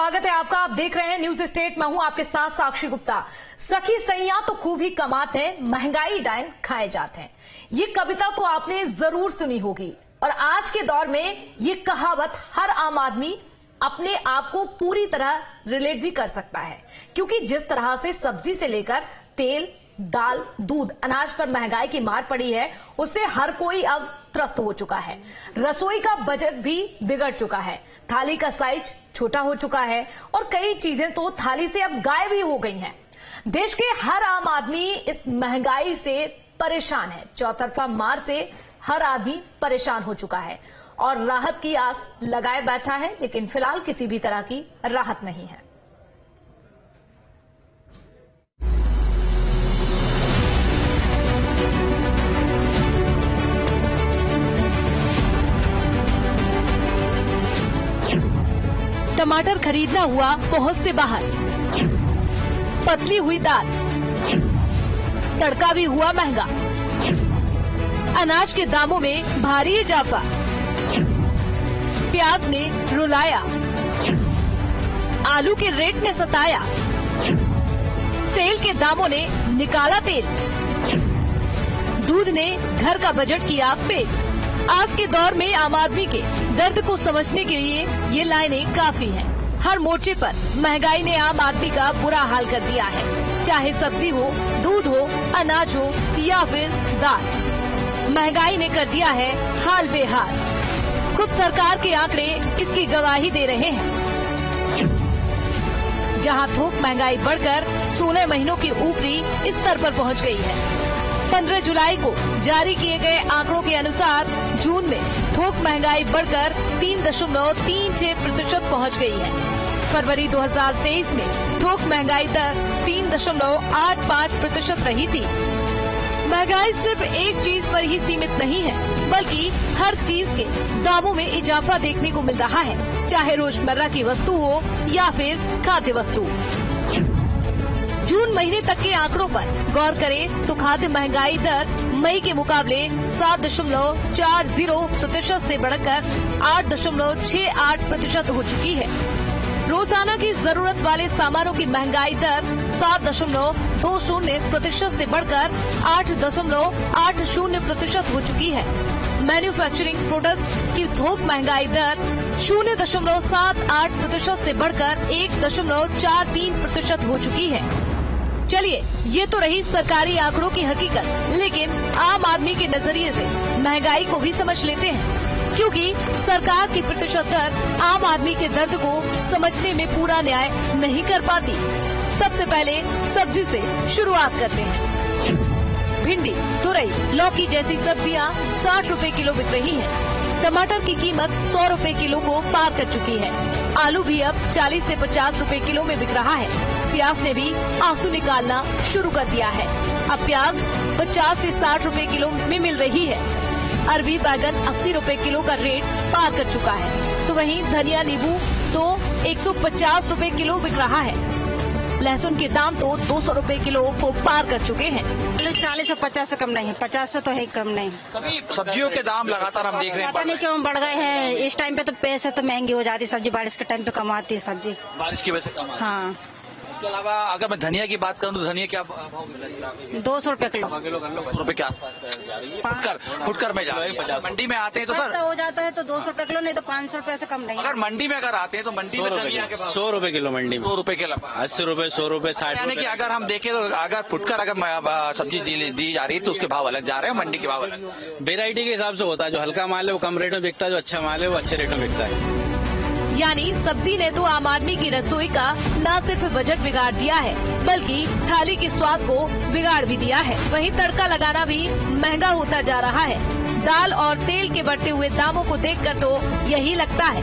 स्वागत है आपका। आप देख रहे हैं न्यूज स्टेट। मैं हूं आपके साथ साक्षी गुप्ता। सखी सैया तो खूब ही कमाते हैं, महंगाई डायन खाए जाते हैं। ये कविता तो आपने जरूर सुनी होगी और आज के दौर में ये कहावत हर आम आदमी अपने आप को पूरी तरह रिलेट भी कर सकता है, क्योंकि जिस तरह से सब्जी से लेकर तेल, दाल, दूध, अनाज पर महंगाई की मार पड़ी है, उससे हर कोई अब त्रस्त हो चुका है। रसोई का बजट भी बिगड़ चुका है, थाली का साइज छोटा हो चुका है और कई चीजें तो थाली से अब गायब ही हो गई हैं। देश के हर आम आदमी इस महंगाई से परेशान है। चौतरफा मार से हर आदमी परेशान हो चुका है और राहत की आस लगाए बैठा है, लेकिन फिलहाल किसी भी तरह की राहत नहीं है। टमाटर खरीदना हुआ पहुंच से बाहर, पतली हुई दाल, तड़का भी हुआ महंगा, अनाज के दामों में भारी इजाफा, प्याज ने रुलाया, आलू के रेट ने सताया, तेल के दामों ने निकाला तेल, दूध ने घर का बजट किया पेट। आज के दौर में आम आदमी के दर्द को समझने के लिए ये लाइनें काफी हैं। हर मोर्चे पर महंगाई ने आम आदमी का बुरा हाल कर दिया है, चाहे सब्जी हो, दूध हो, अनाज हो या फिर दाल। महंगाई ने कर दिया है हाल बेहाल। खुद सरकार के आंकड़े इसकी गवाही दे रहे हैं, जहां थोक महंगाई बढ़कर 16 महीनों के ऊपरी स्तर पर पहुंच गई है। 15 जुलाई को जारी किए गए आंकड़ों के अनुसार जून में थोक महंगाई बढ़कर 3.36% पहुंच गई है। फरवरी 2023 में थोक महंगाई दर 3.85% रही थी। महंगाई सिर्फ एक चीज पर ही सीमित नहीं है, बल्कि हर चीज के दामों में इजाफा देखने को मिल रहा है, चाहे रोजमर्रा की वस्तु हो या फिर खाद्य वस्तु। जून महीने तक के आंकड़ों पर गौर करें तो खाद्य महंगाई दर मई के मुकाबले 7.40% से बढ़कर 8.68% हो चुकी है। रोजाना की जरूरत वाले सामानों की महंगाई दर 7.20% से बढ़कर 8.80% हो चुकी है। मैन्युफैक्चरिंग प्रोडक्ट्स की थोक महंगाई दर 0.78% से बढ़कर 1.43% हो चुकी है। चलिए, ये तो रही सरकारी आंकड़ों की हकीकत, लेकिन आम आदमी के नजरिए से महंगाई को भी समझ लेते हैं, क्योंकि सरकार की प्रतिशत दर आम आदमी के दर्द को समझने में पूरा न्याय नहीं कर पाती। सबसे पहले सब्जी से शुरुआत करते हैं। भिंडी, तुरई, लौकी जैसी सब्जियां 60 रुपए किलो बिक रही हैं। टमाटर की कीमत 100 रुपए किलो को पार कर चुकी है। आलू भी अब 40 से 50 रुपए किलो में बिक रहा है। प्याज ने भी आंसू निकालना शुरू कर दिया है। अब प्याज 50 से 60 रुपए किलो में मिल रही है। अरबी बैगन 80 रुपए किलो का रेट पार कर चुका है। तो वहीं धनिया, नींबू तो 150 रुपए किलो बिक रहा है। लहसुन के दाम तो 200 रुपए किलो को पार कर चुके हैं। 40 और 50 से कम नहीं है, 50 से तो है कम नहीं। सभी सब्जियों के दाम लगातार हम देख रहे हैं, पता नहीं क्यों बढ़ गए हैं। इस टाइम पे तो पैसे तो महंगी हो जाती है सब्जी, बारिश के टाइम पे कम आती है सब्जी। बारिश की वजह से कम आती है। हाँ, इसके अलावा अगर मैं धनिया की बात करूं तो धनिया क्या भाव मिल रहा है? 200 रुपए किलो। 100 रुपए के आसपास जा रही है। फुटकर में जा रही है। मंडी में आते हैं तो सर हो जाता है तो 200 रुपए किलो, नहीं तो 500 रुपए से कम नहीं। अगर मंडी में अगर आते हैं तो मंडी में धनिया के भाव 100 रुपए किलो मंडी में, 100 रुपए किलो, 80 रुपए, 100 रुपए, 60 यानी कि अगर हम देखें तो अगर फुटकर अगर सब्जी दी जा रही है तो उसके भाव अलग जा रहे हैं, मंडी के भाव अलग। वेरायटी के हिसाब से होता है। जो हल्का माल है वो कम रेट में बिकता है, जो अच्छा माल है वो अच्छे रेट में बिकता है। यानी सब्जी ने तो आम आदमी की रसोई का न सिर्फ बजट बिगाड़ दिया है, बल्कि थाली के स्वाद को बिगाड़ भी दिया है। वहीं तड़का लगाना भी महंगा होता जा रहा है। दाल और तेल के बढ़ते हुए दामों को देखकर तो यही लगता है।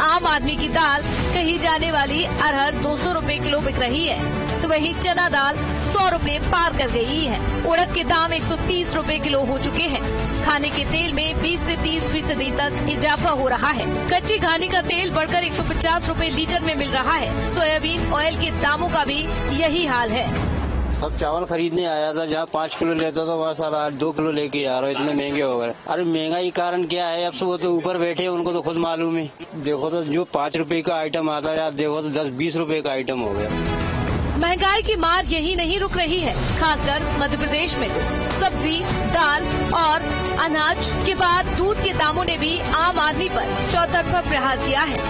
आम आदमी की दाल कही जाने वाली अरहर 200 रुपए किलो बिक रही है, तो वहीं चना दाल 100 रुपए पार कर गई है। उड़द के दाम 130 रुपए किलो हो चुके हैं। खाने के तेल में 20 से 30% तक इजाफा हो रहा है। कच्ची घानी का तेल बढ़कर 150 रुपए लीटर में मिल रहा है। सोयाबीन ऑयल के दामों का भी यही हाल है। सब चावल खरीदने आया था, जहाँ 5 किलो लेता था वहाँ सारा 2 किलो लेके जा रहा है, इतने महंगे हो गए। अरे महंगाई कारण क्या है, अब वो तो ऊपर बैठे उनको तो खुद मालूम है। देखो तो जो 5 रुपए का आइटम आता है, देखो तो 10-20 रुपए का आइटम हो गया। महंगाई की मार यही नहीं रुक रही है, खासकर मध्य प्रदेश में सब्जी, दाल और अनाज के बाद दूध के दामों ने भी आम आदमी पर चौतरफा प्रहार किया है।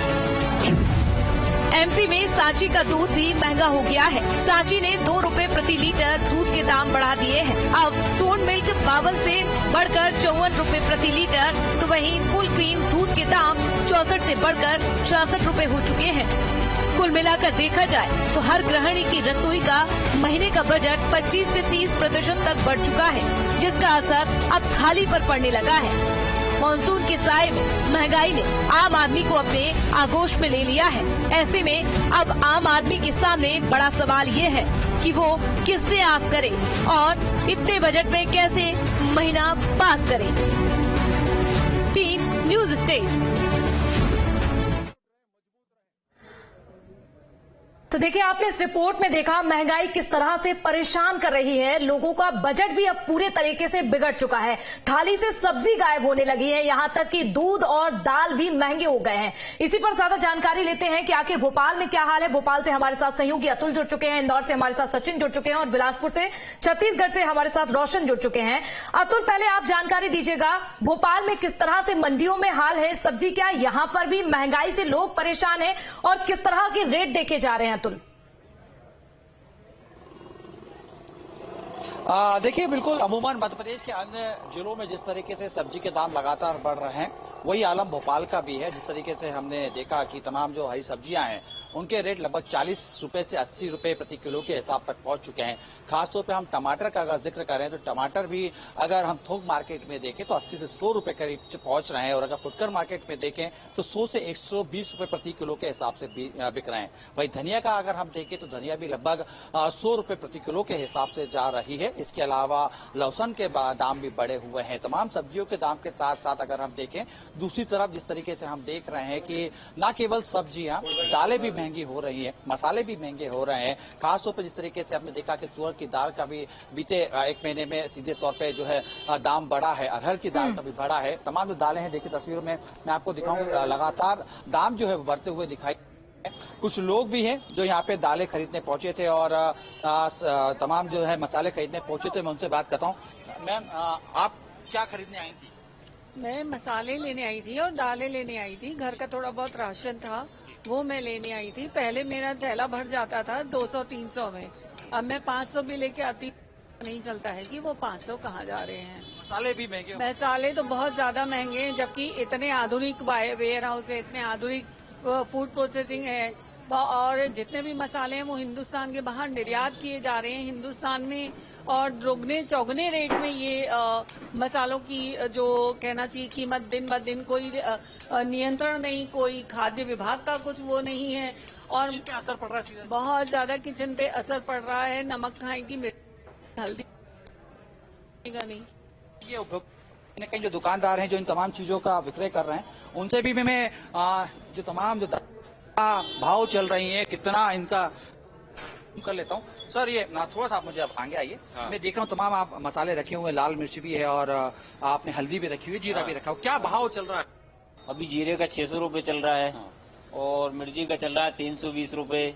एमपी में सांची का दूध भी महंगा हो गया है। सांची ने 2 रुपए प्रति लीटर दूध के दाम बढ़ा दिए हैं। अब टोन मिल्क 52 से बढ़कर 54 रुपए प्रति लीटर, तो वहीं फुल क्रीम दूध के दाम 64 से बढ़कर 66 रुपए हो चुके हैं। कुल मिलाकर देखा जाए तो हर गृहिणी की रसोई का महीने का बजट 25 से 30% तक बढ़ चुका है, जिसका असर अब थाली पर पड़ने लगा है। मॉनसून के साए में महंगाई ने आम आदमी को अपने आगोश में ले लिया है। ऐसे में अब आम आदमी के सामने बड़ा सवाल ये है कि वो किससे आस करे और इतने बजट में कैसे महीना पास करे। Team news state. तो देखिए, आपने इस रिपोर्ट में देखा महंगाई किस तरह से परेशान कर रही है लोगों का। बजट भी अब पूरे तरीके से बिगड़ चुका है। थाली से सब्जी गायब होने लगी है, यहां तक कि दूध और दाल भी महंगे हो गए हैं। इसी पर ज्यादा जानकारी लेते हैं कि आखिर भोपाल में क्या हाल है। भोपाल से हमारे साथ सहयोगी अतुल जुड़ चुके हैं, इंदौर से हमारे साथ सचिन जुड़ चुके हैं और बिलासपुर से छत्तीसगढ़ से हमारे साथ रोशन जुड़ चुके हैं। अतुल, पहले आप जानकारी दीजिएगा, भोपाल में किस तरह से मंडियों में हाल है सब्जी, क्या यहां पर भी महंगाई से लोग परेशान है और किस तरह के रेट देखे जा रहे हैं? अतुल, देखिए, बिल्कुल अमूमन मध्य प्रदेश के अन्य जिलों में जिस तरीके से सब्जी के दाम लगातार बढ़ रहे हैं, वही आलम भोपाल का भी है। जिस तरीके से हमने देखा कि तमाम जो हरी सब्जियां हैं उनके रेट लगभग 40 रुपए से 80 रुपए प्रति किलो के हिसाब तक पहुंच चुके हैं। खासतौर पे हम टमाटर का अगर जिक्र करें तो टमाटर भी अगर हम थोक मार्केट में देखें तो 80 से 100 रुपए करीब पहुंच रहे हैं और अगर फुटकर मार्केट में देखें तो 100 से 120 रुपए प्रति किलो के हिसाब से बिक रहे हैं। वही धनिया का अगर हम देखें तो धनिया भी लगभग 100 रुपए प्रति किलो के हिसाब से जा रही है। इसके अलावा लहसुन के दाम भी बढ़े हुए हैं। तमाम सब्जियों के दाम के साथ साथ अगर हम देखें दूसरी तरफ जिस तरीके से हम देख रहे हैं कि न केवल सब्जियां, दालें भी महंगी हो रही है, मसाले भी महंगे हो रहे हैं। खासतौर पर जिस तरीके से हमने देखा कि तुअर की दाल का भी बीते 1 महीने में सीधे तौर पे जो है दाम बढ़ा है, अरहर की दाल का भी बढ़ा है। तमाम जो दालें हैं, देखिए तस्वीरों में मैं आपको दिखाऊं, लगातार दाम जो है बढ़ते हुए दिखाई। कुछ लोग भी हैं जो यहाँ पे दालें खरीदने पहुंचे थे और तमाम जो है मसाले खरीदने पहुंचे थे। मैं उनसे बात करता हूँ। मैम, आप क्या खरीदने आई थी? मैं मसाले लेने आई थी और दालें लेने आई थी। घर का थोड़ा बहुत राशन था, वो मैं लेने आई थी। पहले मेरा थैला भर जाता था 200-300 में, अब मैं 500 भी लेके आती। नहीं चलता है कि वो 500 कहाँ जा रहे हैं। मसाले भी महंगे, मसाले तो बहुत ज्यादा महंगे हैं, जबकि इतने आधुनिक वेयर हाउस है, इतने आधुनिक फूड प्रोसेसिंग है और जितने भी मसाले हैं वो हिंदुस्तान के बाहर निर्यात किए जा रहे हैं। हिंदुस्तान में और दोगुने चौगुने रेट में ये मसालों की जो कहना चाहिए कीमत दिन ब दिन कोई नियंत्रण नहीं, कोई खाद्य विभाग का कुछ वो नहीं है और किचन पे असर पड़ रहा है। बहुत ज्यादा किचन पे असर पड़ रहा है। नमक खाएंगी, हल्दी नहीं। ये कहीं जो दुकानदार हैं जो इन तमाम चीजों का विक्रय कर रहे हैं, उनसे भी मैं जो तमाम जो भाव चल रही है कितना इनका कर लेता हूँ। सर, ये थोड़ा सा आप मुझे अब आगे आइए। मैं देख रहा हूँ तमाम आप मसाले रखे हुए हैं, लाल मिर्च भी है और आपने हल्दी भी रखी हुई, जीरा भी रखा हुआ। क्या भाव चल रहा है? अभी जीरे का 600 रुपए चल रहा है और मिर्ची का चल रहा है 320 रुपए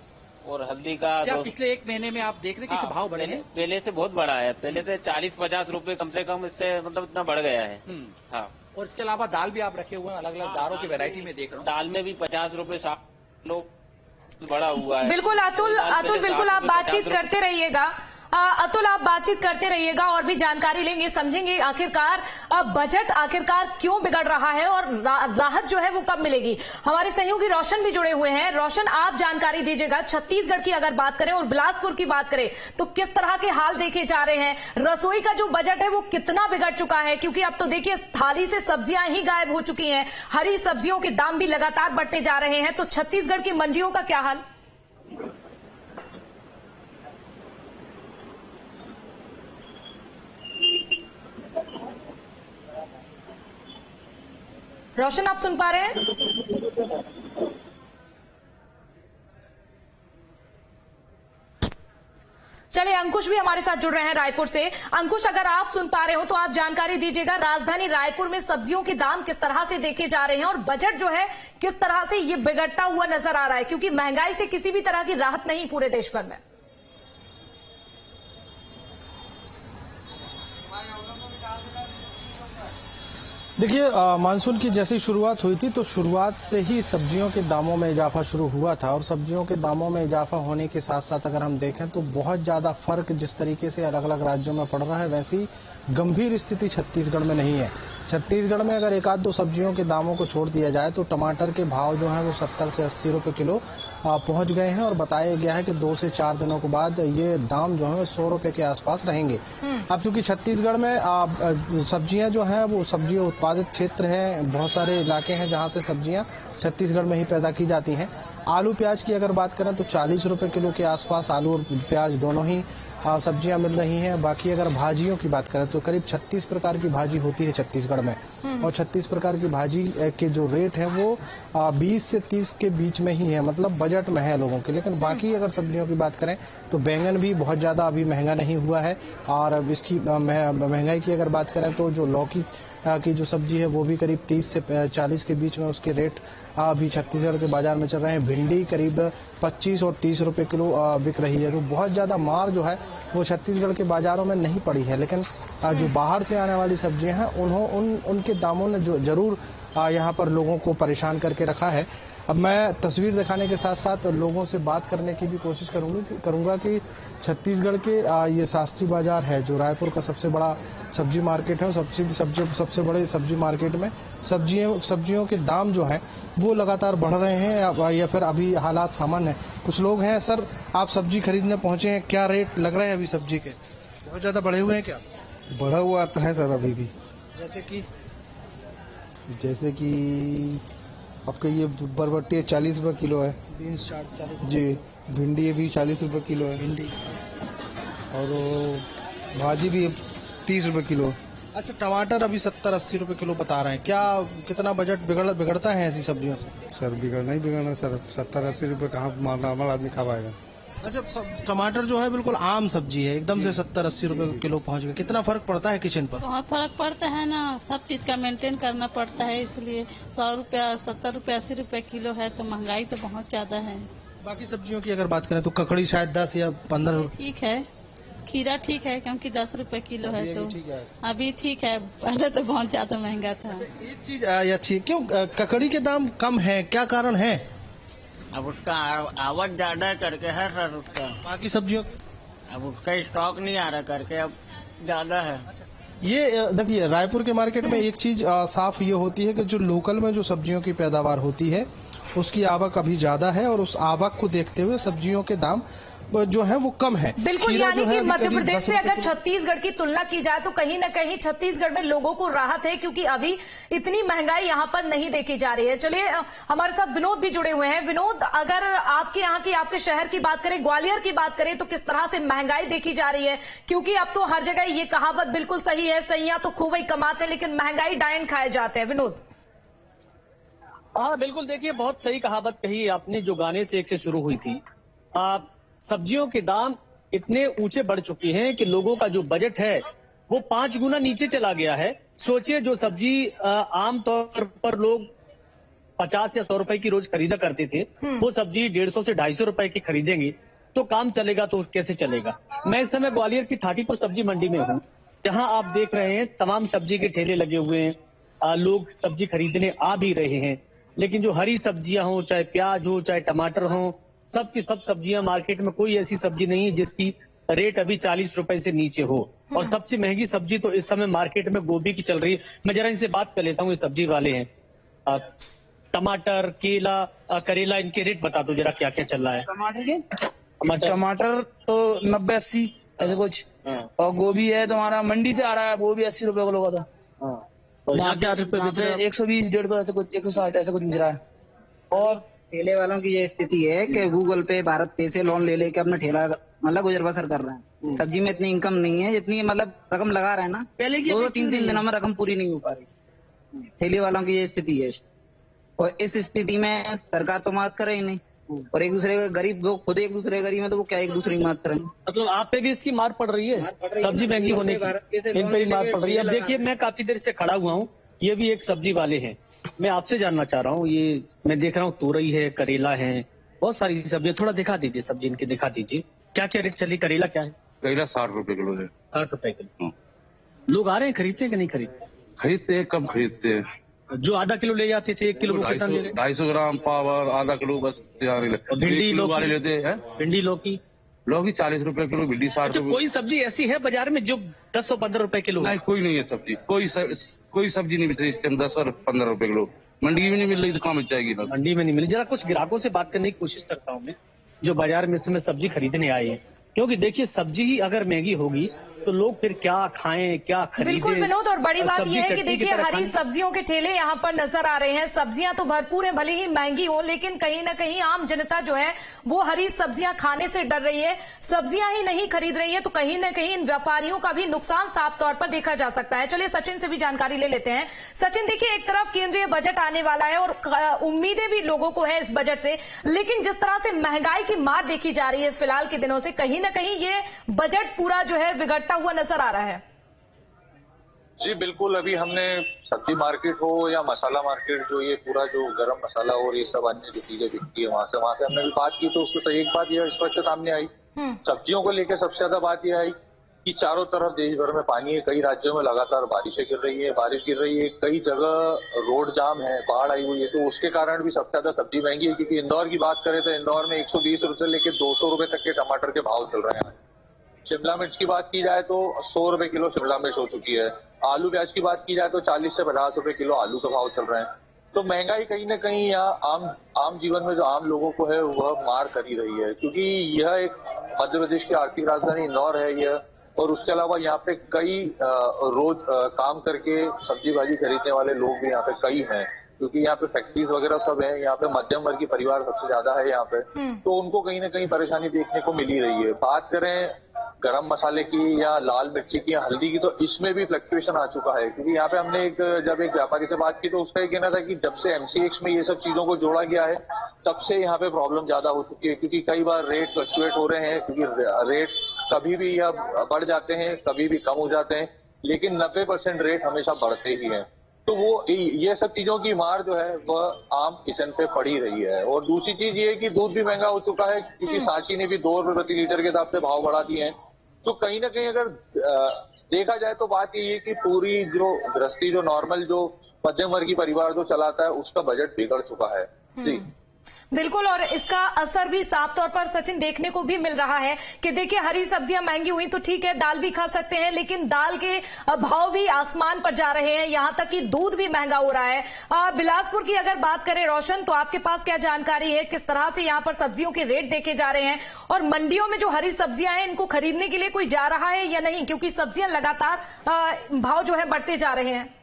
और हल्दी का पिछले 1 महीने में आप देख रहे हैं कि भाव बढ़े हैं? पहले से बहुत बढ़ा है, पहले से 40-50 रुपए कम से कम, इससे मतलब इतना बढ़ गया है। हाँ, और इसके अलावा दाल भी आप रखे हुए हैं, अलग अलग दालों की वैरायटी में देख रहा हूँ। दाल में भी 50 रुपए 60 लोग बड़ा हुआ है। बिल्कुल अतुल, बिल्कुल आप बातचीत करते रहिएगा। अतुल, आप बातचीत करते रहिएगा और भी जानकारी लेंगे, समझेंगे आखिरकार बजट आखिरकार क्यों बिगड़ रहा है और राहत जो है वो कब मिलेगी। हमारे सहयोगी रोशन भी जुड़े हुए हैं। रोशन, आप जानकारी दीजिएगा, छत्तीसगढ़ की अगर बात करें और बिलासपुर की बात करें तो किस तरह के हाल देखे जा रहे हैं? रसोई का जो बजट है वो कितना बिगड़ चुका है? क्योंकि अब तो देखिए थाली से सब्जियां ही गायब हो चुकी हैं, हरी सब्जियों के दाम भी लगातार बढ़ते जा रहे हैं। तो छत्तीसगढ़ की मंडियों का क्या हाल? रोशन, आप सुन पा रहे हैं? चलिए अंकुर अंकुश भी हमारे साथ जुड़ रहे हैं रायपुर से। अंकुश, अगर आप सुन पा रहे हो तो आप जानकारी दीजिएगा, राजधानी रायपुर में सब्जियों के दाम किस तरह से देखे जा रहे हैं और बजट जो है किस तरह से ये बिगड़ता हुआ नजर आ रहा है, क्योंकि महंगाई से किसी भी तरह की राहत नहीं पूरे देश भर में। देखिए, मानसून की जैसी शुरुआत हुई थी तो शुरुआत से ही सब्जियों के दामों में इजाफा शुरू हुआ था और सब्जियों के दामों में इजाफा होने के साथ साथ अगर हम देखें तो बहुत ज्यादा फर्क जिस तरीके से अलग अलग राज्यों में पड़ रहा है वैसी गंभीर स्थिति छत्तीसगढ़ में नहीं है। छत्तीसगढ़ में अगर एक आध दो सब्जियों के दामों को छोड़ दिया जाए तो टमाटर के भाव जो है वो 70 से 80 रुपए किलो पहुंच गए हैं और बताया गया है कि 2 से 4 दिनों के बाद ये दाम जो है 100 रुपए के आसपास रहेंगे। अब चूंकि छत्तीसगढ़ में सब्जियां जो है वो सब्जी उत्पादित क्षेत्र है, बहुत सारे इलाके हैं जहां से सब्जियां छत्तीसगढ़ में ही पैदा की जाती हैं। आलू प्याज की अगर बात करें तो 40 रुपए किलो के आसपास आलू और प्याज दोनों ही सब्जियां मिल रही हैं। बाकी अगर भाजियों की बात करें तो करीब 36 प्रकार की भाजी होती है छत्तीसगढ़ में और 36 प्रकार की भाजी के जो रेट है वो 20 से 30 के बीच में ही है, मतलब बजट में है लोगों के। लेकिन बाकी अगर सब्जियों की बात करें तो बैंगन भी बहुत ज्यादा अभी महंगा नहीं हुआ है और इसकी महंगाई की अगर बात करें तो जो लौकी की जो सब्जी है वो भी करीब 30 से 40 के बीच में उसके रेट अभी छत्तीसगढ़ के बाजार में चल रहे हैं। भिंडी करीब 25 और 30 रुपए किलो बिक रही है। तो बहुत ज्यादा मार जो है वो छत्तीसगढ़ के बाजारों में नहीं पड़ी है, लेकिन जो बाहर से आने वाली सब्जियां हैं उनके दामों ने जो जरूर यहाँ पर लोगों को परेशान करके रखा है। अब मैं तस्वीर दिखाने के साथ साथ लोगों से बात करने की भी कोशिश करूंगा कि छत्तीसगढ़ के ये शास्त्री बाजार है जो रायपुर का सबसे बड़ा सब्जी मार्केट है। सबसे बड़े सब्जी मार्केट में सब्जियों के दाम जो है वो लगातार बढ़ रहे हैं या फिर अभी हालात सामान्य है। कुछ लोग हैं, सर आप सब्जी खरीदने पहुंचे हैं, क्या रेट लग रहे हैं अभी सब्जी के? बहुत ज्यादा बढ़े हुए हैं क्या? बढ़ा हुआ तो है सर अभी भी। जैसे कि आपका ये बरबट्टी 40 रुपए किलो है, बीन्स 40 जी, भिंडी भी 40 रुपए किलो है भिंडी, और भाजी भी 30 रुपए किलो। अच्छा, टमाटर अभी 70-80 रुपए किलो बता रहे हैं, क्या कितना बजट बिगड़ता है ऐसी सब्जियों से? सर बिगड़ना सर, 70-80 रुपए कहाँ नॉर्मल आदमी खा पाएगा। अच्छा, टमाटर जो है बिल्कुल आम सब्जी है, एकदम से 70-80 रुपए किलो पहुंच गया। कितना फर्क पड़ता है किचन पर? बहुत फर्क पड़ता है ना, सब चीज का मेंटेन करना पड़ता है, इसलिए 100 रुपया 70 रुपया 80 रुपए किलो है तो महंगाई तो बहुत ज्यादा है। बाकी सब्जियों की अगर बात करें तो ककड़ी शायद 10 या 15 ठीक है, खीरा ठीक है क्योंकि 10 रुपए किलो है तो अभी ठीक है, पहले तो बहुत ज्यादा महंगा था। एक चीज अच्छी, क्यों ककड़ी के दाम कम है, क्या कारण है? अब उसका आवक ज्यादा करके है सर उसका, बाकी सब्जियों अब उसका स्टॉक नहीं आ रहा करके अब ज्यादा है। ये देखिए, रायपुर के मार्केट में एक चीज साफ ये होती है कि जो लोकल में जो सब्जियों की पैदावार होती है उसकी आवक अभी ज्यादा है और उस आवक को देखते हुए सब्जियों के दाम जो है वो कम है। बिल्कुल, यानी कि मध्य प्रदेश से अगर छत्तीसगढ़ की तुलना की जाए तो कहीं न कहीं छत्तीसगढ़ में लोगों को राहत है, क्योंकि अभी इतनी महंगाई यहाँ पर नहीं देखी जा रही है। चलिए, हमारे साथ विनोद भी जुड़े हुए हैं। विनोद, अगर आपके यहाँ की, आपके शहर की बात करें, ग्वालियर की बात करें तो किस तरह से महंगाई देखी जा रही है? क्योंकि अब तो हर जगह ये कहावत बिल्कुल सही है, सैयां तो खूब ही कमाते हैं लेकिन महंगाई डायन खाए जाते हैं। विनोद। हाँ बिल्कुल, देखिए बहुत सही कहावत कही आपने जो गाने से एक से शुरू हुई थी। सब्जियों के दाम इतने ऊंचे बढ़ चुके हैं कि लोगों का जो बजट है वो 5 गुना नीचे चला गया है। सोचिए, जो सब्जी आम तौर पर लोग 50 या 100 रुपए की रोज खरीदा करते थे, वो सब्जी 150 से 250 रुपए की खरीदेंगे तो काम चलेगा तो कैसे चलेगा? मैं इस समय ग्वालियर की 34 सब्जी मंडी में हूँ, जहाँ आप देख रहे हैं तमाम सब्जी के ठेले लगे हुए हैं, लोग सब्जी खरीदने आ भी रहे हैं। लेकिन जो हरी सब्जियां हो, चाहे प्याज हो, चाहे टमाटर हो, सब की सब सब्जियां मार्केट में कोई ऐसी सब्जी नहीं है जिसकी रेट अभी 40 रुपए से नीचे हो। और सबसे महंगी सब्जी तो इस समय मार्केट में गोभी की चल रही है। मैं जरा इनसे बात कर लेता हूँ, ये सब्जी वाले हैं। टमाटर, केला, करेला, इनके रेट बता दो जरा क्या क्या चल रहा है। टमाटर तो 90-80 ऐसे कुछ, और गोभी है तुम्हारा मंडी से आ रहा है, वो भी 80 रुपए किलो का था। 120, 150 ऐसे कुछ, 160 ऐसे कुछ मिल रहा है। और ठेले वालों की ये स्थिति है कि गूगल पे, भारत पे से लोन ले लेके अपना ठेला मतलब गुजर बसर कर रहे हैं। सब्जी में इतनी इनकम नहीं है जितनी मतलब रकम लगा रहे हैं ना, पहले की 2-3 दिनों में रकम पूरी नहीं हो पा रही। ठेले वालों की ये स्थिति है और इस स्थिति में सरकार तो मदद करे ही नहीं। और एक दूसरे का गरीब लोग खुद एक दूसरे गरीब है तो वो क्या एक दूसरे की मार करें। मतलब आप पे भी इसकी मार पड़ रही है, सब्जी महंगी होने की इन पे भी मार पड़ रही है। अब देखिए मैं काफी देर से खड़ा हुआ हूँ, ये भी एक सब्जी वाले हैं, मैं आपसे जानना चाह रहा हूँ, ये मैं देख रहा हूँ तुरई है, करेला है, बहुत सारी सब्जी, थोड़ा दिखा दीजिए सब्जी इनकी, दिखा दीजिए क्या क्या रेट चली। करेला क्या है? करेला 60 रुपए किलो है। 60 रुपए किलो। लोग आ रहे हैं खरीदते हैं कि नहीं खरीदते? खरीदते हैं, कम खरीदते हैं। जो आधा किलो ले जाते थे 1 किलो 250 ग्राम पावर, आधा किलो बस। भिंडी वाले लेते हैं, भिंडी लौकी 40 रुपए किलो, भिंडी 60 रुपए। कोई सब्जी ऐसी है बाजार में जो 10 और 15 रुपए किलो? नहीं, कोई नहीं है सब्जी, कोई सब्जी नहीं मिल रही इस टाइम 10 और 15 रुपए किलो। मंडी में नहीं मिल रही तो कहाँ मिल जाएगी? मंडी में नहीं मिली। जरा कुछ ग्राहकों से बात करने की कोशिश करता हूँ मैं, जो बाजार में इस समय सब्जी खरीदने आए हैं, क्योंकि देखिए सब्जी ही अगर महंगी होगी तो लोग फिर क्या खाएं, क्या खरीदें। बिल्कुल विनोद, और बड़ी बात यह है कि देखिए हरी सब्जियों के ठेले यहाँ पर नजर आ रहे हैं। सब्जियां तो भरपूर हैं, भले ही महंगी हो, लेकिन कहीं ना कहीं आम जनता जो है वो हरी सब्जियां खाने से डर रही है, सब्जियां ही नहीं खरीद रही है। तो कहीं ना कहीं इन व्यापारियों का भी नुकसान साफ तौर पर देखा जा सकता है। चलिए सचिन से भी जानकारी ले लेते हैं। सचिन, देखिए एक तरफ केंद्रीय बजट आने वाला है और उम्मीदें भी लोगों को है इस बजट से, लेकिन जिस तरह से महंगाई की मार देखी जा रही है फिलहाल के दिनों से, कहीं ना कहीं ये बजट पूरा जो है बिगड़ता हुआ नजर आ रहा है। जी बिल्कुल, अभी हमने सब्जी मार्केट हो या मसाला मार्केट, जो ये पूरा जो गरम मसाला और ये सब अन्य जो चीजें बिकती है वहां से हमने भी बात की, तो उसमें तो एक बात यह स्पष्ट सामने आई, सब्जियों को लेकर सबसे ज्यादा बात यह आई कि चारों तरफ देश भर में पानी है, कई राज्यों में लगातार बारिश गिर रही है, कई जगह रोड जाम है, बाढ़ आई हुई है, तो उसके कारण भी सबसे ज्यादा सब्जी महंगी है। क्योंकि इंदौर की बात करें तो इंदौर में 120 रुपए लेके 200 रुपए तक के टमाटर के भाव चल रहे हैं। शिमला मिर्च की बात की जाए तो 100 रुपए किलो शिमला मिर्च हो चुकी है। आलू प्याज की बात की जाए तो 40 से 50 रुपए किलो आलू का भाव चल रहे हैं। तो महंगाई कहीं ना कहीं यहाँ आम जीवन में जो आम लोगों को है वह मार कर ही रही है, क्योंकि यह एक मध्य प्रदेश की आर्थिक राजधानी इंदौर है यह, और उसके अलावा यहाँ पे कई रोज काम करके सब्जी भाजी खरीदने वाले लोग भी यहाँ पे कई हैं, क्योंकि यहाँ पे फैक्ट्रीज वगैरह सब है, यहाँ पे मध्यम वर्गीय परिवार सबसे ज्यादा है यहाँ पे, तो उनको कहीं ना कहीं परेशानी देखने को मिल ही रही है। बात करें गरम मसाले की या लाल मिर्ची की या हल्दी की, तो इसमें भी फ्लक्चुएशन आ चुका है। क्योंकि यहाँ पे हमने जब एक व्यापारी से बात की तो उसका ये कहना था कि जब से MCX में ये सब चीजों को जोड़ा गया है तब से यहाँ पे प्रॉब्लम ज्यादा हो चुकी है, क्योंकि कई बार रेट फ्लक्चुएट हो रहे हैं, क्योंकि रेट कभी भी या बढ़ जाते हैं, कभी भी कम हो जाते हैं, लेकिन 90% रेट हमेशा बढ़ते ही हैं। तो वो ये सब चीजों की मार जो है वह आम किचन पे पड़ ही रही है। और दूसरी चीज ये है कि दूध भी महंगा हो चुका है, क्योंकि सांची ने भी 2 रुपए प्रति लीटर के हिसाब से भाव बढ़ा दिए हैं। तो कहीं ना कहीं अगर देखा जाए तो बात यही है कि पूरी जो गृहस्थी, जो नॉर्मल जो मध्यम वर्गीय परिवार जो चलाता है, उसका बजट बिगड़ चुका है। जी बिल्कुल, और इसका असर भी साफ तौर पर सचिन देखने को भी मिल रहा है कि देखिए हरी सब्जियां महंगी हुई तो ठीक है, दाल भी खा सकते हैं, लेकिन दाल के भाव भी आसमान पर जा रहे हैं, यहां तक कि दूध भी महंगा हो रहा है। बिलासपुर की अगर बात करें रोशन, तो आपके पास क्या जानकारी है, किस तरह से यहां पर सब्जियों के रेट देखे जा रहे हैं, और मंडियों में जो हरी सब्जियां हैं इनको खरीदने के लिए कोई जा रहा है या नहीं, क्योंकि सब्जियां लगातार भाव जो है बढ़ते जा रहे हैं।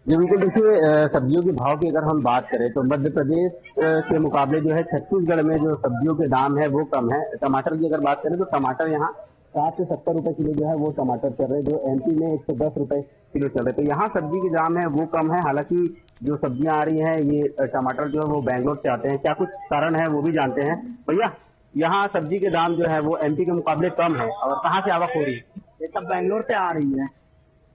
जी बिल्कुल, देखिए सब्जियों के भाव की अगर हम बात करें तो मध्य प्रदेश के मुकाबले जो है छत्तीसगढ़ में जो सब्जियों के दाम है वो कम है। टमाटर की अगर बात करें तो टमाटर यहाँ 60 से 70 रुपए किलो जो है वो टमाटर चल रहे हैं, जो MP में 110 रुपए किलो चल रहे हैं। तो यहाँ सब्जी के दाम है वो कम है। हालांकि जो सब्जियां आ रही हैं, ये टमाटर जो है वो बैंगलोर से आते हैं, क्या कुछ कारण है वो भी जानते हैं। भैया, यहाँ सब्जी के दाम जो है वो MP के मुकाबले कम है, और कहाँ से आवक हो रही है? ये सब बैंगलोर से आ रही है।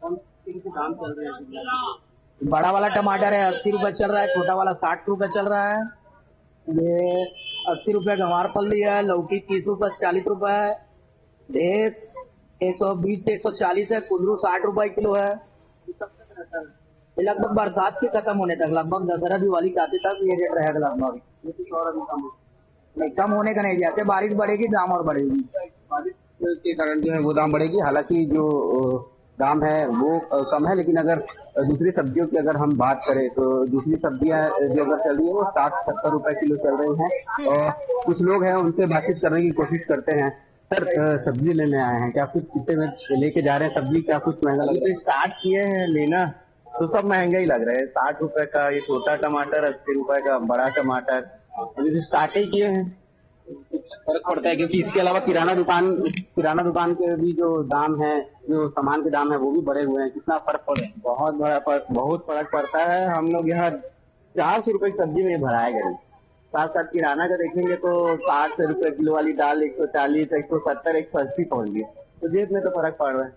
दाम चल रहे हैं? बड़ा वाला टमाटर है 80 रुपए चल रहा है, छोटा वाला 60 रुपए चल रहा है। ये 80 रुपए गंवारपल्ली है, लौकी 30 रुपए 40 रुपए है, ढेस 120 से 140 है, कुंदरू 60 रुपए किलो है। ये लगभग बरसात के खत्म होने तक, लगभग दशहरा दिवाली के आते तक ये रेट रहेगा लगभग। नहीं, कम होने का नहीं, जैसे बारिश बढ़ेगी दाम और बढ़ेगी। बारिश के कारण जो है वो दाम बढ़ेगी। हालांकि जो दाम है वो कम है, लेकिन अगर दूसरी सब्जियों की अगर हम बात करें तो दूसरी सब्जियां जो अगर चल रही है वो 60-70 रुपए किलो चल रही हैं। और कुछ लोग हैं उनसे बातचीत करने की कोशिश करते हैं। सर, सब्जी लेने आए हैं, क्या कुछ कितने में लेके जा रहे हैं सब्जी, क्या कुछ महंगा लग रहा है? स्टार्ट किए हैं लेना तो सब महंगा ही लग रहा है। 60 रुपए का ये छोटा टमाटर, 80 रुपए का बड़ा टमाटर, स्टार्ट ही किए हैं। फर्क पड़ता है, क्योंकि इसके अलावा किराना दुकान के भी जो दाम है, जो सामान के दाम है वो भी बढ़े हुए हैं। कितना फर्क पड़े? बहुत फर्क पड़ता है। हम लोग यहाँ 400 रुपए की सब्जी में भराया गया। साथ साथ किराना का देखेंगे तो 60 रुपए किलो वाली दाल 140, 170, 180 पहुंच गई। तो जेब में तो फर्क पड़ रहा है,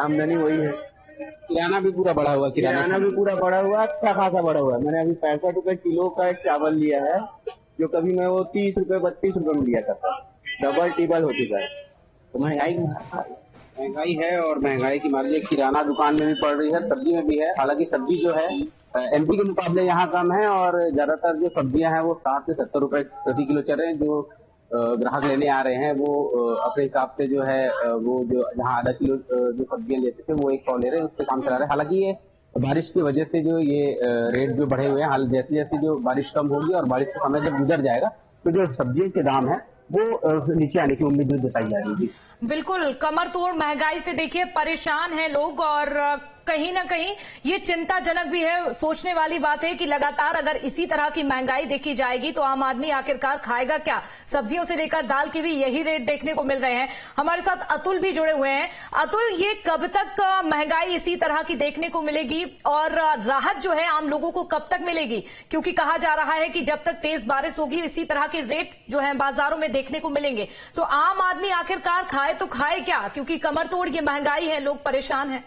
आमदनी वही है। किराना भी पूरा बढ़ा हुआ, किराना भी पूरा बढ़ा हुआ, अच्छा खासा बढ़ा हुआ। मैंने अभी 65 रुपए किलो का एक चावल लिया है, जो कभी मैं वो 30 रुपए 32 रुपए में लिया करता, डबल टिबल हो चुका है। तो महंगाई है, और महंगाई की मान लीजिए किराना दुकान में भी पड़ रही है, सब्जी में भी है। हालांकि सब्जी जो है एमपी के मुकाबले यहाँ कम है, और ज्यादातर जो सब्जियां हैं वो 60 से 70 रुपए प्रति किलो चल रहे हैं। जो ग्राहक लेने आ रहे हैं वो अपने हिसाब से जो है वो जो जहाँ आधा किलो जो सब्जियां लेते थे वो 100 ले रहे हैं, उससे काम चला रहे हैं। हालांकि ये बारिश की वजह से जो ये रेट जो बढ़े हुए हैं, हाल जैसे जैसे जो बारिश कम होगी और बारिश का समय जब गुजर जाएगा तो जो सब्जियों के दाम है वो नीचे आने की उम्मीद जताई जा रही है। बिल्कुल, कमर तोड़ महंगाई से देखिए परेशान हैं लोग, और कहीं ना कहीं ये चिंताजनक भी है। सोचने वाली बात है कि लगातार अगर इसी तरह की महंगाई देखी जाएगी तो आम आदमी आखिरकार खाएगा क्या। सब्जियों से लेकर दाल के भी यही रेट देखने को मिल रहे हैं। हमारे साथ अतुल भी जुड़े हुए हैं। अतुल, ये कब तक महंगाई इसी तरह की देखने को मिलेगी, और राहत जो है आम लोगों को कब तक मिलेगी? क्योंकि कहा जा रहा है कि जब तक तेज बारिश होगी इसी तरह के रेट जो है बाजारों में देखने को मिलेंगे। तो आम आदमी आखिरकार खाए तो खाए क्या, क्योंकि कमर तोड़ ये महंगाई है, लोग परेशान हैं।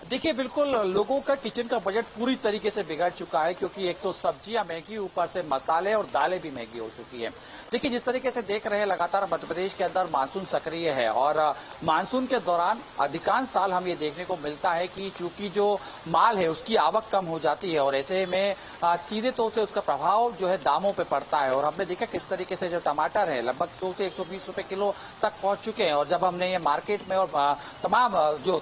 देखिए, बिल्कुल लोगों का किचन का बजट पूरी तरीके से बिगड़ चुका है, क्योंकि एक तो सब्जियां महंगी, ऊपर से मसाले और दालें भी महंगी हो चुकी है। देखिए, जिस तरीके से देख रहे हैं लगातार मध्य प्रदेश के अंदर मानसून सक्रिय है, और मानसून के दौरान अधिकांश साल हम ये देखने को मिलता है कि चूंकि जो माल है उसकी आवक कम हो जाती है, और ऐसे में सीधे तौर से उसका प्रभाव जो है दामों पे पड़ता है। और हमने देखा किस तरीके से जो टमाटर है लगभग 100 से 120 रुपए किलो तक पहुंच चुके हैं। और जब हमने ये मार्केट में और तमाम जो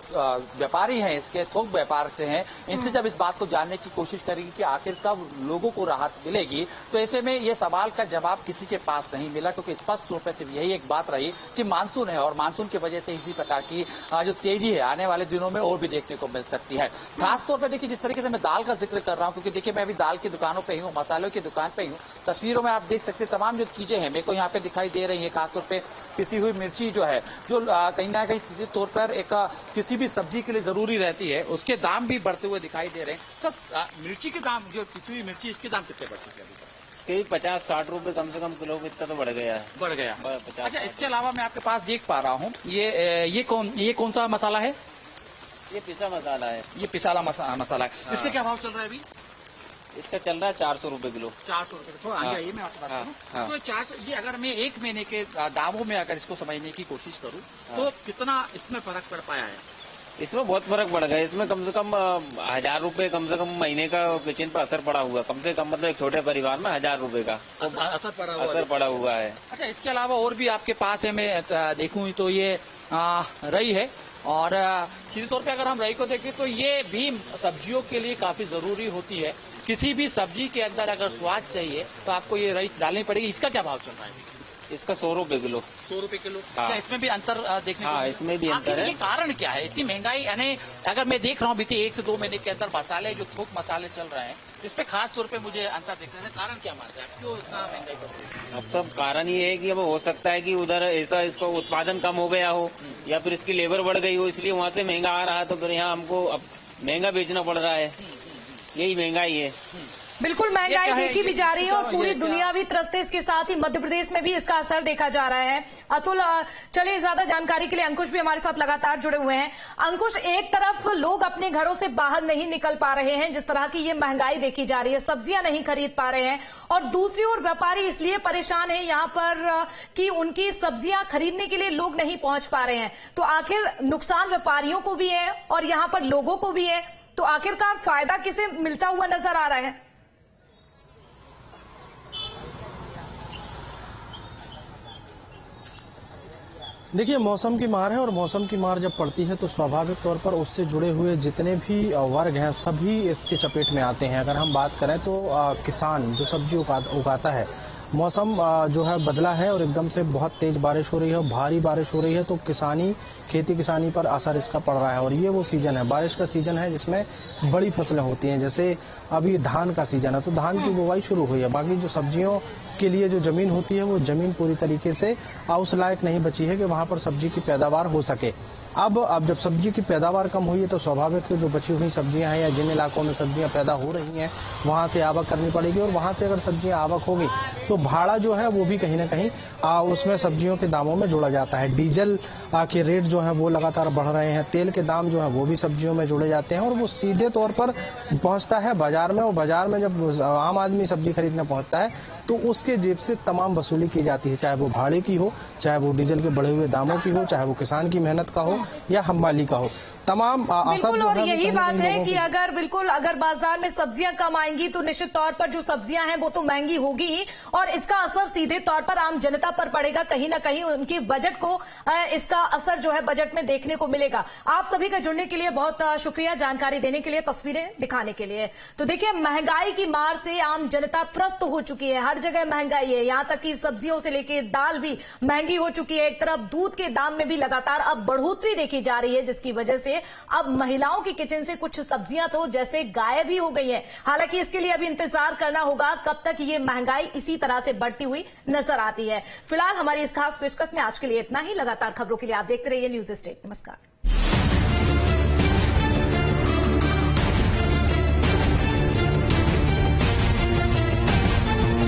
व्यापारी हैं इसके थोक व्यापार से हैं, इनसे जब इस बात को जानने की कोशिश करेंगे कि आखिर कब लोगों को राहत मिलेगी, तो ऐसे में ये सवाल का जवाब किसी के पास नहीं मिला, क्योंकि स्पष्ट रूप से यही एक बात रही कि मानसून है, और मानसून की वजह से इसी प्रकार की जो तेजी है आने वाले दिनों में और भी देखने को मिल सकती है। खासतौर पर देखिए, जिस तरीके से मैं दाल का जिक्र कर रहा हूँ, क्योंकि देखिए मैं अभी दाल की दुकानों पर ही हूँ, मसालों की दुकान पे ही हूँ। तस्वीरों में आप देख सकते हैं तमाम जो चीजें हैं मेरे को यहाँ पे दिखाई दे रही है। खासतौर पर पिसी हुई मिर्ची जो है, जो कहीं ना कहीं सीधे तौर पर एक किसी भी सब्जी के लिए जरूरी रहती है, उसके दाम भी बढ़ते हुए दिखाई दे रहे हैं। तो मिर्ची के दाम, जो पिसी हुई मिर्ची, इसके दाम कितने बढ़ चुके हैं? इसके 50-60 रुपए कम से कम किलो, इतना तो बढ़ गया है। बढ़ गया 50। अच्छा, इसके अलावा मैं आपके पास देख पा रहा हूँ ये कौन सा मसाला है? ये पिसा मसाला है। ये पिसाला मसाला है। इसका क्या भाव चल रहा है अभी? इसका चल रहा है 400 रुपए किलो। 400 रुपए तो आगे आइए, मैं आपको बताता हूँ। तो 400, ये अगर मैं एक महीने के दामों में अगर इसको समझने की कोशिश करूँ तो कितना इसमें फर्क पड़ पाया है? इसमें बहुत फर्क पड़ गया। इसमें कम से कम 1000 रुपए कम से कम महीने का किचन पर असर पड़ा हुआ, कम से कम मतलब एक छोटे परिवार में 1000 रुपए का असर पड़ा हुआ है। अच्छा, इसके अलावा और भी आपके पास है, मैं देखूँ तो ये रई है, और सीधे तौर पे अगर हम रई को देखें तो ये भी सब्जियों के लिए काफी जरूरी होती है। किसी भी सब्जी के अंदर अगर स्वाद चाहिए तो आपको ये रई डालनी पड़ेगी। इसका क्या भाव चल रहा है? इसका 100 रुपए किलो। 100 रुपए किलो। हाँ। क्या इसमें भी अंतर देखने को? हाँ, इसमें भी अंतर है। ये कारण क्या है इतनी महंगाई? यानी अगर मैं देख रहा हूँ बीते 1 से 2 महीने के अंदर मसाले, जो थोक मसाले चल रहे हैं, इस पे खास तौर पे मुझे अंतर देखने से कारण क्या मानते हैं, क्यों इतना महंगाई बढ़ रही है? अब सब कारण ये है कि अब हो सकता है कि उधर ऐसा इसका उत्पादन कम हो गया हो, या फिर इसकी लेबर बढ़ गई हो, इसलिए वहाँ से महंगा आ रहा है, तो फिर यहाँ हमको अब महंगा बेचना पड़ रहा है। यही महंगाई है। बिल्कुल, महंगाई देखी भी जा रही है और पूरी दुनिया भी त्रस्त है। इसके साथ ही मध्य प्रदेश में भी इसका असर देखा जा रहा है। अतुल, चलिए ज्यादा जानकारी के लिए अंकुश भी हमारे साथ लगातार जुड़े हुए हैं। अंकुश, एक तरफ लोग अपने घरों से बाहर नहीं निकल पा रहे हैं, जिस तरह की ये महंगाई देखी जा रही है, सब्जियां नहीं खरीद पा रहे हैं, और दूसरी ओर व्यापारी इसलिए परेशान है यहाँ पर कि उनकी सब्जियां खरीदने के लिए लोग नहीं पहुंच पा रहे हैं। तो आखिर नुकसान व्यापारियों को भी है और यहाँ पर लोगों को भी है, तो आखिरकार फायदा किसे मिलता हुआ नजर आ रहा है? देखिए, मौसम की मार है, और मौसम की मार जब पड़ती है तो स्वाभाविक तौर पर उससे जुड़े हुए जितने भी वर्ग हैं सभी इसके चपेट में आते हैं। अगर हम बात करें तो किसान जो सब्जी उगाता है मौसम जो है बदला है और एकदम से बहुत तेज बारिश हो रही है, भारी बारिश हो रही है, तो खेती किसानी पर असर इसका पड़ रहा है। और ये वो सीजन है, बारिश का सीजन है जिसमें बड़ी फसलें होती हैं। जैसे अभी धान का सीजन है तो धान की बुवाई शुरू हुई है। बाकी जो सब्जियों के लिए जो जमीन होती है वो जमीन पूरी तरीके से उस लायक नहीं बची है कि वहां पर सब्जी की पैदावार हो सके। अब जब सब्जी की पैदावार कम हुई है तो स्वाभाविक जो बची हुई सब्जियां हैं या जिन इलाकों में सब्जियां पैदा हो रही हैं वहां से आवक करनी पड़ेगी। और वहां से अगर सब्जियां आवक होगी तो भाड़ा जो है वो भी कहीं ना कहीं उसमें सब्जियों के दामों में जोड़ा जाता है। डीजल के रेट जो है वो लगातार बढ़ रहे हैं, तेल के दाम जो है वो भी सब्जियों में जोड़े जाते हैं और वो सीधे तौर पर पहुंचता है बाजार में। और बाजार में जब आम आदमी सब्जी खरीदने पहुंचता है तो उसके जेब से तमाम वसूली की जाती है, चाहे वो भाड़े की हो, चाहे वो डीजल के बढ़े हुए दामों की हो, चाहे वो किसान की मेहनत का हो या हम्माली का हो। तमाम बिल्कुल, और यही बात है कि अगर बाजार में सब्जियां कम आएंगी तो निश्चित तौर पर जो सब्जियां हैं वो तो महंगी होगी ही और इसका असर सीधे तौर पर आम जनता पर पड़ेगा। कहीं ना कहीं उनके बजट को इसका असर जो है बजट में देखने को मिलेगा। आप सभी का जुड़ने के लिए बहुत शुक्रिया, जानकारी देने के लिए, तस्वीरें दिखाने के लिए। तो देखिए, महंगाई की मार से आम जनता त्रस्त हो चुकी है, हर जगह महंगाई है, यहां तक कि सब्जियों से लेकर दाल भी महंगी हो चुकी है। एक तरफ दूध के दाम में भी लगातार अब बढ़ोतरी देखी जा रही है जिसकी वजह से अब महिलाओं के किचन से कुछ सब्जियां तो जैसे गायब ही हो गई हैं। हालांकि इसके लिए अभी इंतजार करना होगा कब तक ये महंगाई इसी तरह से बढ़ती हुई नजर आती है। फिलहाल हमारी इस खास पेशकश में आज के लिए इतना ही। लगातार खबरों के लिए आप देखते रहिए न्यूज़ स्टेट। नमस्कार।